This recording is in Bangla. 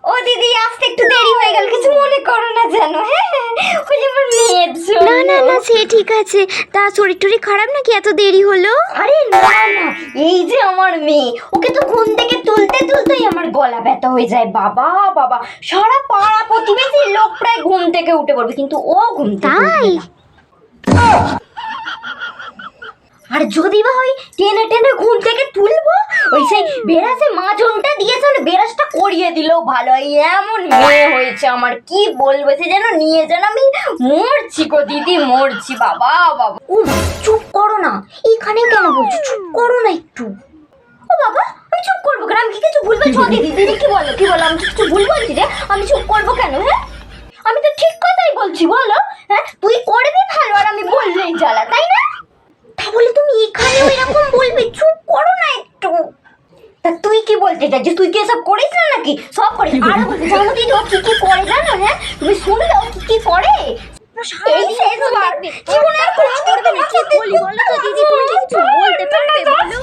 ও দিদি আসতে একটু দেরি হয়ে গেল, কিছু মনে করো না যেন। হ্যাঁ ওই যে আমার মেয়ের জন্য। না না না, সে ঠিক আছে। তা শরীর টরীর খারাপ নাকি এত দেরি হলো? আরে না না, এই যে আমার মেয়ে, ওকে তো ঘুম থেকে তুলতে তুলতেই আমার গলা ব্যথা হয়ে যায়। বাবা বাবা, সারা পাড়া প্রতিবেশীর লোক প্রায় ঘুম থেকে উঠে পড়বে, কিন্তু ও ঘুম থেকে তাই? উঠবে না। আর যদি বা ওই টেনে টেনে ঘুম থেকে তুলবো, ওই সেই বেরাসে মাজনটা দিয়েছে, মানে বেরাসটা করিয়ে দিলেও ভালো হয়। এমন মেয়ে হয়েছে আমার, কি বলবো, সে যেন নিয়ে যেন আমি মরছি গো দিদি, মরছি। বাবা বাবা, ও চুপ করো না, এখানে কেন বলছো? চুপ করো না একটু। ও বাবা, আমি চুপ করবো কেন? আমি কি কিছু ভুল বলছি? দিদি দিদি কি বলো কি বলো, আমি কি কিছু ভুল বলছি রে? আমি চুপ করবো কেন? হ্যাঁ আমি তো ঠিক কথাই বলছি, বলো। হ্যাঁ তুই করবি ভালো, আর আমি বললেই জ্বালা, তাই না? তাহলে তুমি এখানেও এরকম বলবে? চুপ করো না একটু। তা তুই কি বলতে চাইছিস? তুই কি এসব করিস না নাকি? সব করিস। আর বলতে জানো দিদি ও কি কি করে জানো? হ্যাঁ তুমি শুনলে ও কি কি করে? এই শেষবার জীবনে আর কোনো দিন তোমার সাথে বলি বলো তো দিদি, তুমি কি কিছু বলতে পারবে বলো?